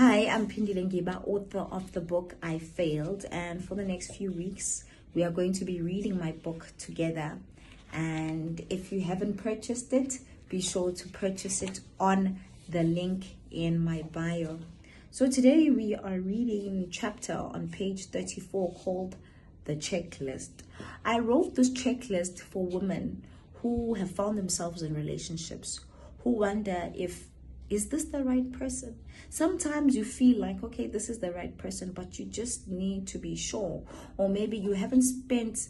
Hi, I'm Pindile Ngiba, author of the book I Failed, and for the next few weeks we are going to be reading my book together. And if you haven't purchased it, be sure to purchase it on the link in my bio. So today we are reading a chapter on page 34 called The Checklist. I wrote this checklist for women who have found themselves in relationships, who wonder is this the right person? Sometimes you feel like, okay, this is the right person, but you just need to be sure. Or maybe you haven't spent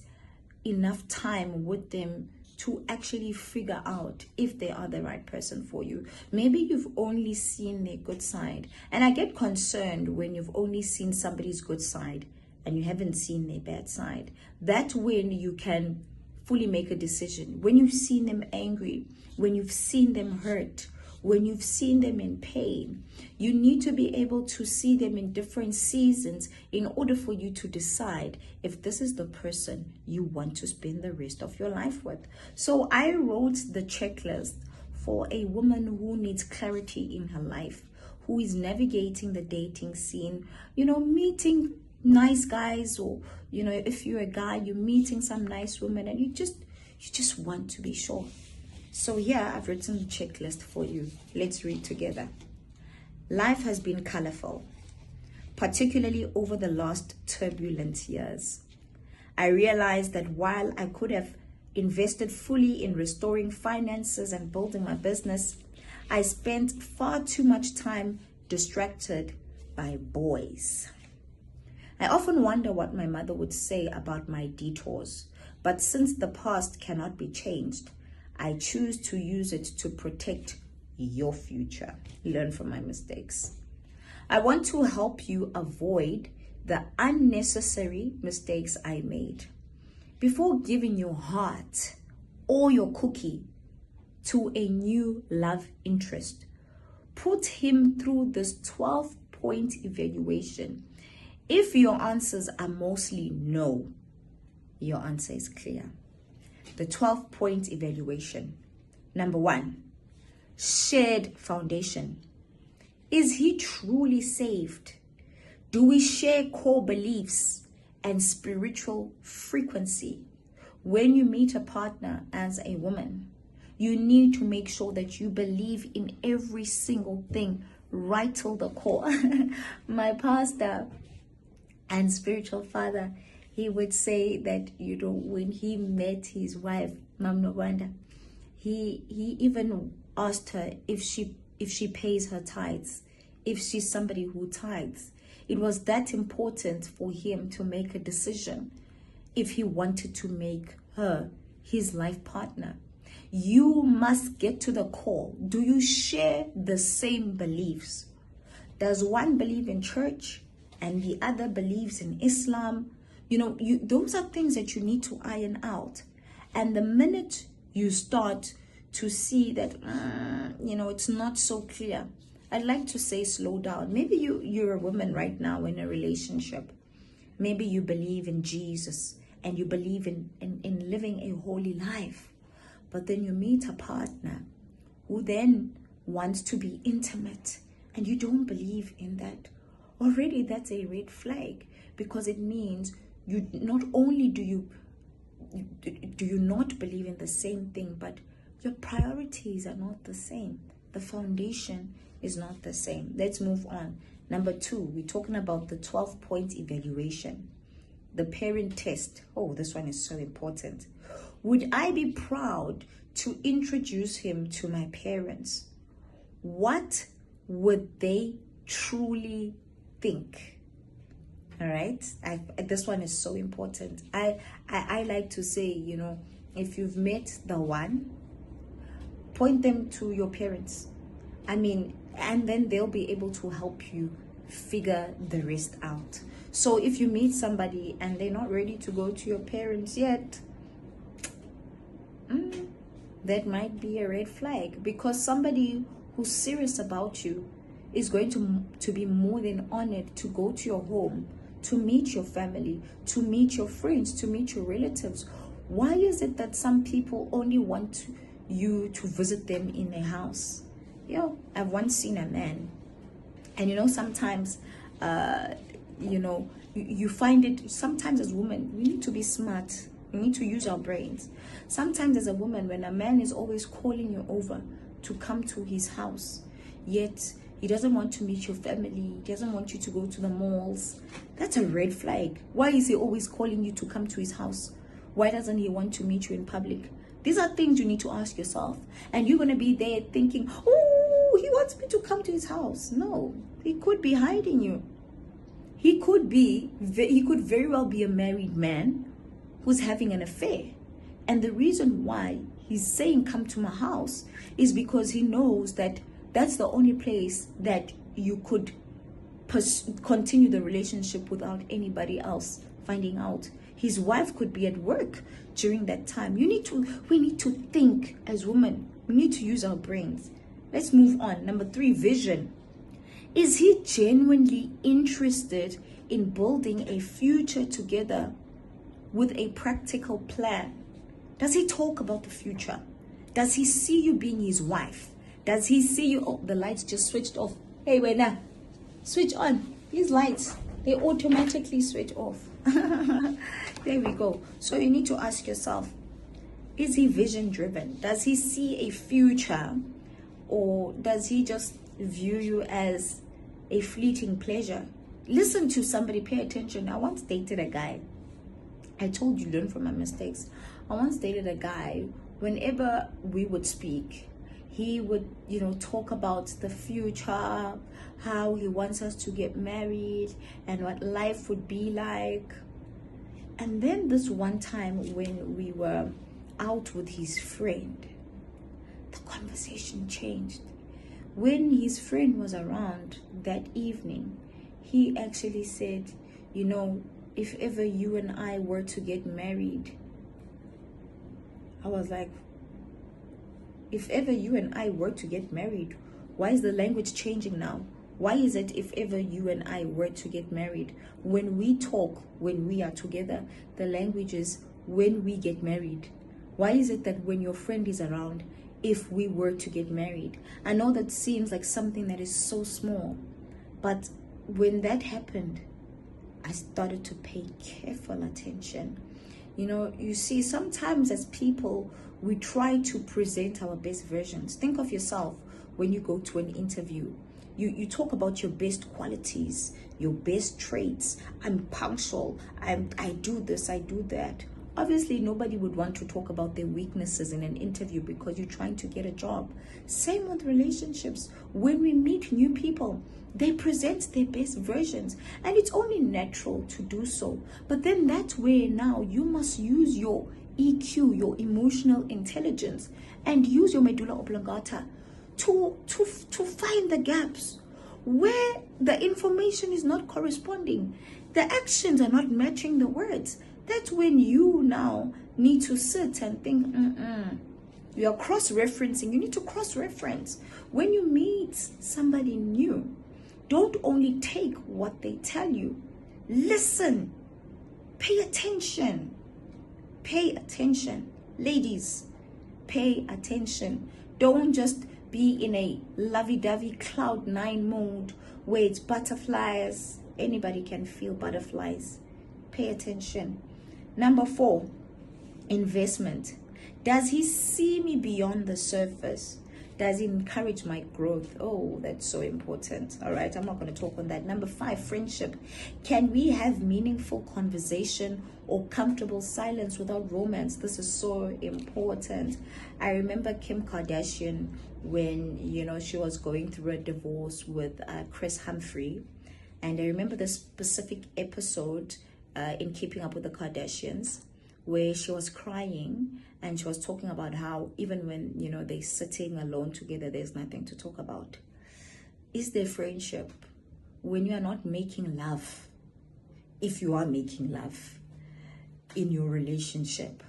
enough time with them to actually figure out if they are the right person for you. Maybe you've only seen their good side. And I get concerned when you've only seen somebody's good side and you haven't seen their bad side. That's when you can fully make a decision. When you've seen them angry, when you've seen them hurt, when you've seen them in pain, you need to be able to see them in different seasons in order for you to decide if this is the person you want to spend the rest of your life with. So I wrote the checklist for a woman who needs clarity in her life, who is navigating the dating scene, meeting nice guys, or if you're a guy, you're meeting some nice women and you just want to be sure. So here I've written the checklist for you. Let's read together. Life has been colorful, particularly over the last turbulent years. I realized that while I could have invested fully in restoring finances and building my business, I spent far too much time distracted by boys. I often wonder what my mother would say about my detours, but since the past cannot be changed, I choose to use it to protect your future. Learn from my mistakes. I want to help you avoid the unnecessary mistakes I made. Before giving your heart or your cookie to a new love interest, put him through this 12-point evaluation. If your answers are mostly no, your answer is clear. The 12-point evaluation. Number 1, shared foundation. Is he truly saved? Do we share core beliefs and spiritual frequency? When you meet a partner as a woman, you need to make sure that you believe in every single thing right till the core. My pastor and spiritual father, he would say that, when he met his wife, Mam Nobanda, he even asked her if she pays her tithes, if she's somebody who tithes. It was that important for him to make a decision if he wanted to make her his life partner. You must get to the core. Do you share the same beliefs? Does one believe in church and the other believes in Islam? Those are things that you need to iron out. And the minute you start to see that, it's not so clear, I'd like to say slow down. Maybe you're a woman right now in a relationship. Maybe you believe in Jesus and you believe in living a holy life. But then you meet a partner who then wants to be intimate and you don't believe in that. Already that's a red flag, because it means you not only do you not believe in the same thing, but your priorities are not the same. The foundation is not the same. Let's move on. Number 2, we're talking about the 12-point evaluation. The parent test. Oh, this one is so important. Would I be proud to introduce him to my parents? What would they truly think? All right, this one is so important. I like to say, if you've met the one, point them to your parents. And then they'll be able to help you figure the rest out. So if you meet somebody and they're not ready to go to your parents yet, that might be a red flag, because somebody who's serious about you is going to be more than honored to go to your home, to meet your family, to meet your friends, to meet your relatives. Why is it that some people only want you to visit them in their house? I've once seen a man And sometimes you find it, sometimes as women, we need to be smart. We need to use our brains. Sometimes as a woman, when a man is always calling you over to come to his house, yet he doesn't want to meet your family, he doesn't want you to go to the malls, that's a red flag. Why is he always calling you to come to his house? Why doesn't he want to meet you in public? These are things you need to ask yourself. And you're going to be there thinking, oh, he wants me to come to his house. No, he could be hiding you. He could very well be a married man who's having an affair. And the reason why he's saying come to my house is because he knows that that's the only place that you could continue the relationship without anybody else finding out. His wife could be at work during that time. We need to think as women. We need to use our brains. Let's move on. Number 3, vision. Is he genuinely interested in building a future together with a practical plan? Does he talk about the future? Does he see you being his wife? Does he see you? Oh, the lights just switched off. Hey, wait now. Switch on. These lights, they automatically switch off. There we go. So you need to ask yourself, is he vision driven? Does he see a future, or does he just view you as a fleeting pleasure? Listen to somebody, pay attention. I once dated a guy. I told you, learn from my mistakes. I once dated a guy. Whenever we would speak, he would, talk about the future, how he wants us to get married and what life would be like. And then this one time when we were out with his friend, the conversation changed. When his friend was around that evening, he actually said, if ever you and I were to get married, I was like, if ever you and I were to get married, why is the language changing now? Why is it if ever you and I were to get married? When we talk, when we are together, the language is when we get married. Why is it that when your friend is around, if we were to get married? I know that seems like something that is so small, but when that happened, I started to pay careful attention. You see, sometimes as people, we try to present our best versions. Think of yourself when you go to an interview. You talk about your best qualities, your best traits. I'm punctual. I do this, I do that. Obviously, nobody would want to talk about their weaknesses in an interview because you're trying to get a job. Same with relationships. When we meet new people, they present their best versions, and it's only natural to do so. But then that's where now you must use your EQ, your emotional intelligence, and use your medulla oblongata to find the gaps where the information is not corresponding. The actions are not matching the words. That's when you now need to sit and think, You are cross-referencing. You need to cross-reference. When you meet somebody new, don't only take what they tell you. Listen. Pay attention. Pay attention. Ladies, pay attention. Don't just be in a lovey-dovey cloud 9 mode where it's butterflies. Anybody can feel butterflies. Pay attention. Number 4, investment. Does he see me beyond the surface? Does he encourage my growth? Oh, that's so important. All right, I'm not going to talk on that. Number 5, friendship. Can we have meaningful conversation or comfortable silence without romance? This is so important. I remember Kim Kardashian when, she was going through a divorce with Chris Humphrey. And I remember the specific episode in Keeping Up with the Kardashians, where she was crying and she was talking about how even when, they're sitting alone together, there's nothing to talk about. Is there friendship when you are not making love? If you are making love in your relationship,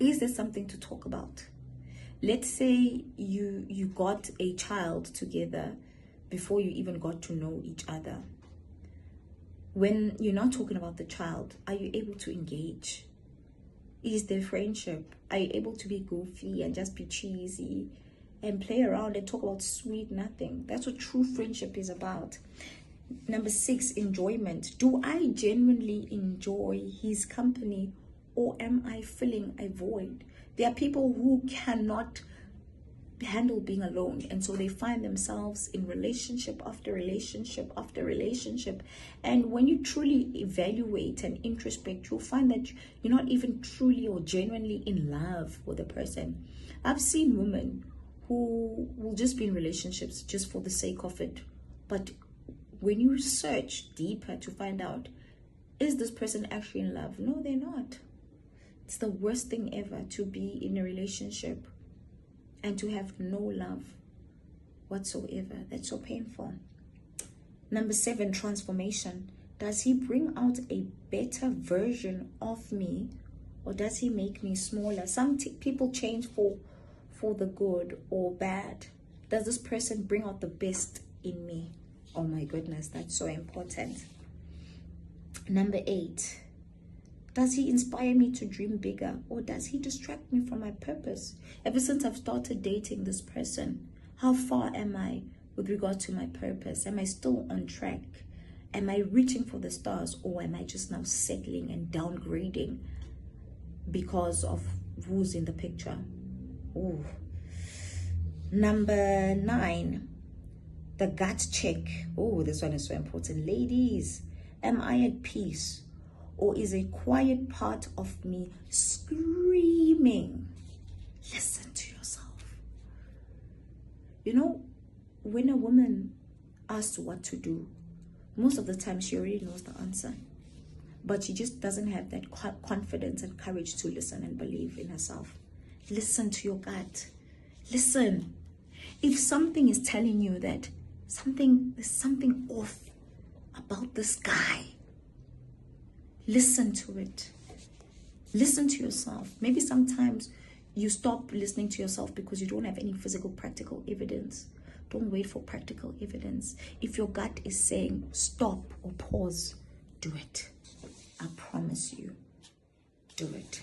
is there something to talk about? Let's say you got a child together before you even got to know each other. When you're not talking about the child, are you able to engage? Is there friendship? Are you able to be goofy and just be cheesy and play around and talk about sweet nothing. That's what true friendship is about. Number 6, enjoyment. Do I genuinely enjoy his company, or am I filling a void? There are people who cannot handle being alone, and so they find themselves in relationship after relationship after relationship. And when you truly evaluate and introspect, you'll find that you're not even truly or genuinely in love with a person. I've seen women who will just be in relationships just for the sake of it, but when you search deeper to find out, is this person actually in love? No, they're not. It's the worst thing ever to be in a relationship and to have no love whatsoever. That's so painful. Number 7, transformation. Does he bring out a better version of me, or does he make me smaller? Some people change for the good or bad. Does this person bring out the best in me? Oh my goodness, that's so important. Number 8. Does he inspire me to dream bigger, or does he distract me from my purpose? Ever since I've started dating this person, how far am I with regard to my purpose? Am I still on track? Am I reaching for the stars, or am I just now settling and downgrading because of who's in the picture? Ooh. Number 9, the gut check. Oh, this one is so important. Ladies, am I at peace? Or is a quiet part of me screaming? Listen to yourself. You know, when a woman asks what to do, most of the time she already knows the answer. But she just doesn't have that confidence and courage to listen and believe in herself. Listen to your gut. Listen. If something is telling you that there's something off about this guy, listen to it. Listen to yourself. Maybe sometimes you stop listening to yourself because you don't have any physical, practical evidence. Don't wait for practical evidence. If your gut is saying stop or pause, do it. I promise you, do it.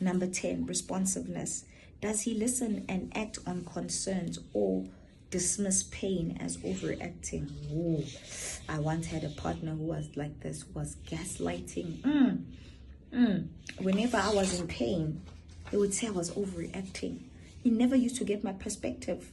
Number 10, responsiveness. Does he listen and act on concerns, or dismiss pain as overacting? Ooh, I once had a partner who was like this, was gaslighting. Whenever I was in pain, he would say I was overreacting. He never used to get my perspective.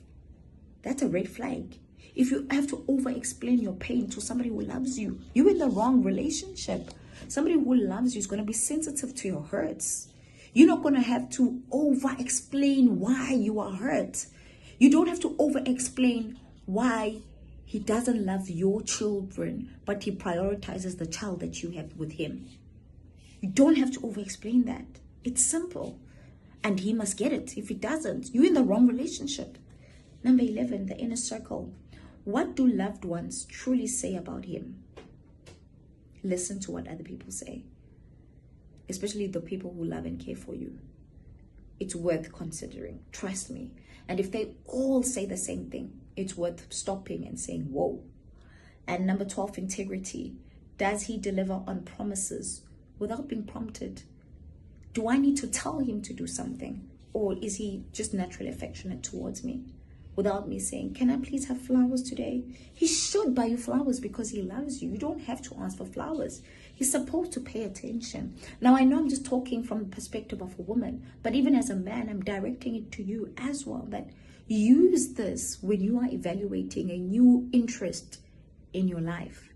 That's a red flag. If you have to over-explain your pain to somebody who loves you, you're in the wrong relationship. Somebody who loves you is going to be sensitive to your hurts. You're not going to have to over-explain why you are hurt. You don't have to over-explain why he doesn't love your children, but he prioritizes the child that you have with him. You don't have to over-explain that. It's simple. And he must get it. If he doesn't, you're in the wrong relationship. Number 11, the inner circle. What do loved ones truly say about him? Listen to what other people say, especially the people who love and care for you. It's worth considering. Trust me. And if they all say the same thing, it's worth stopping and saying, whoa. And number 12, integrity. Does he deliver on promises without being prompted? Do I need to tell him to do something? Or is he just naturally affectionate towards me without me saying, can I please have flowers today? He should buy you flowers because he loves you. You don't have to ask for flowers. He's supposed to pay attention. Now, I know I'm just talking from the perspective of a woman, but even as a man, I'm directing it to you as well, that use this when you are evaluating a new interest in your life.